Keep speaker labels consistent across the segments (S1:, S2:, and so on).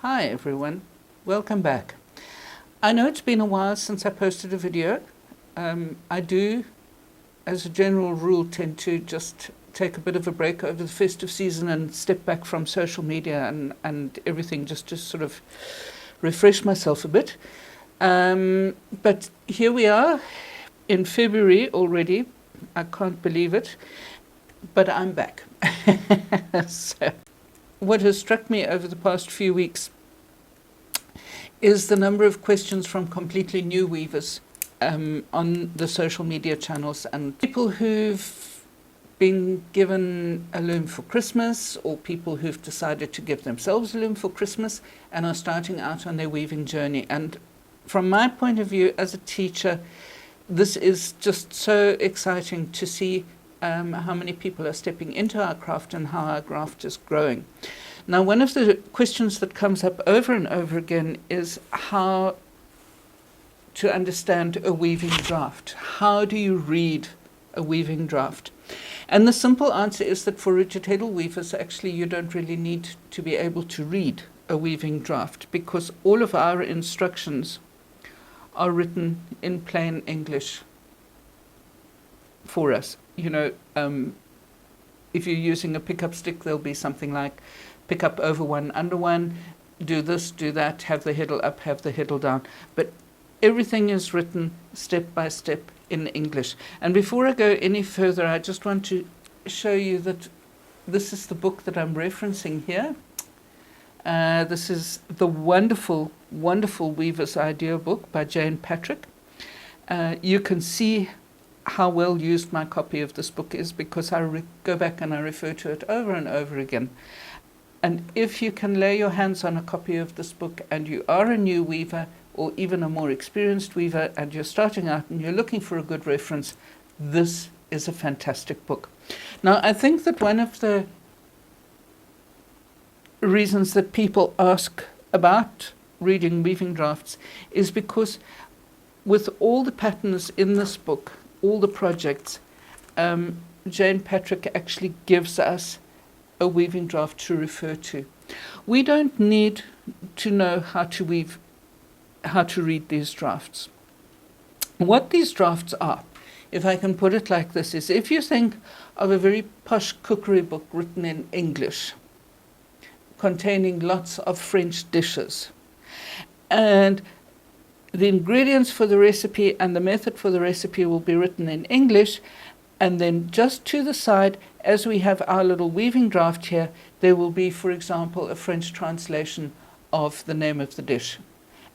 S1: Hi everyone, welcome back. I know it's been a while since I posted a video. I do, as a general rule, tend to just take a bit of a break over the festive season and step back from social media and everything just to sort of refresh myself a bit. But here we are in February already. I can't believe it, but I'm back. So, what has struck me over the past few weeks is the number of questions from completely new weavers on the social media channels, and people who've been given a loom for Christmas, or people who've decided to give themselves a loom for Christmas and are starting out on their weaving journey. And from my point of view as a teacher, this is just so exciting to see how many people are stepping into our craft and how our craft is growing. Now, one of the questions that comes up over and over again is how to understand a weaving draft. How do you read a weaving draft? And the simple answer is that for rigid Heddle weavers, actually you don't really need to be able to read a weaving draft, because all of our instructions are written in plain English for us. You know, if you're using a pickup stick, there'll be something like pick up over one, under one, do this, do that, have the heddle up, have the heddle down. But everything is written step by step in English. And before I go any further, I just want to show you that this is the book that I'm referencing here. This is the wonderful, wonderful Weaver's Idea book by Jane Patrick. You can see how well used my copy of this book is, because I go back and I refer to it over and over again. And if you can lay your hands on a copy of this book and you are a new weaver or even a more experienced weaver and you're starting out and you're looking for a good reference, this is a fantastic book. Now, I think that one of the reasons that people ask about reading weaving drafts is because with all the patterns in this book, all the projects, Jane Patrick actually gives us a weaving draft to refer to. We don't need to know how to weave, how to read these drafts. What these drafts are, if I can put it like this, is if you think of a very posh cookery book written in English, containing lots of French dishes, and the ingredients for the recipe and the method for the recipe will be written in English, and then just to the side, as we have our little weaving draft here, there will be, for example, a French translation of the name of the dish.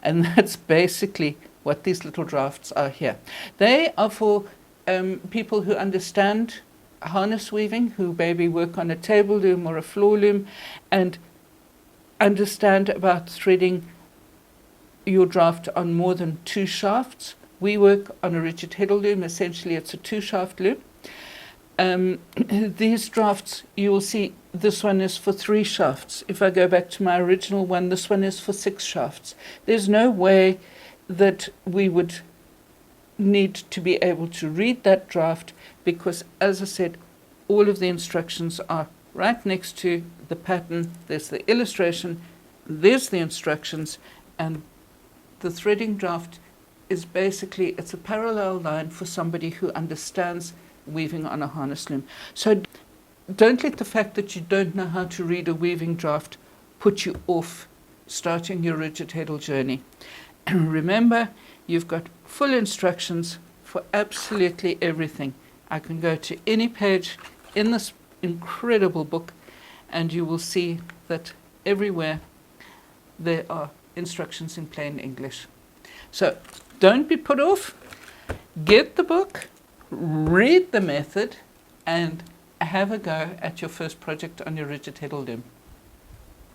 S1: And that's basically what these little drafts are here. They are for people who understand harness weaving, who maybe work on a table loom or a floor loom, and understand about threading your draft on more than two shafts. We work on a rigid Heddle loom. Essentially, it's a two-shaft loom. These drafts, you will see this one is for 3 shafts. If I go back to my original one, this one is for 6 shafts. There's no way that we would need to be able to read that draft, because, as I said, all of the instructions are right next to the pattern. There's the illustration, there's the instructions, and the threading draft is basically, it's a parallel line for somebody who understands weaving on a harness loom. So don't let the fact that you don't know how to read a weaving draft put you off starting your rigid Heddle journey. And remember, you've got full instructions for absolutely everything. I can go to any page in this incredible book and you will see that everywhere there are instructions in plain English. So don't be put off. Get the book, read the method, and have a go at your first project on your rigid Heddle loom.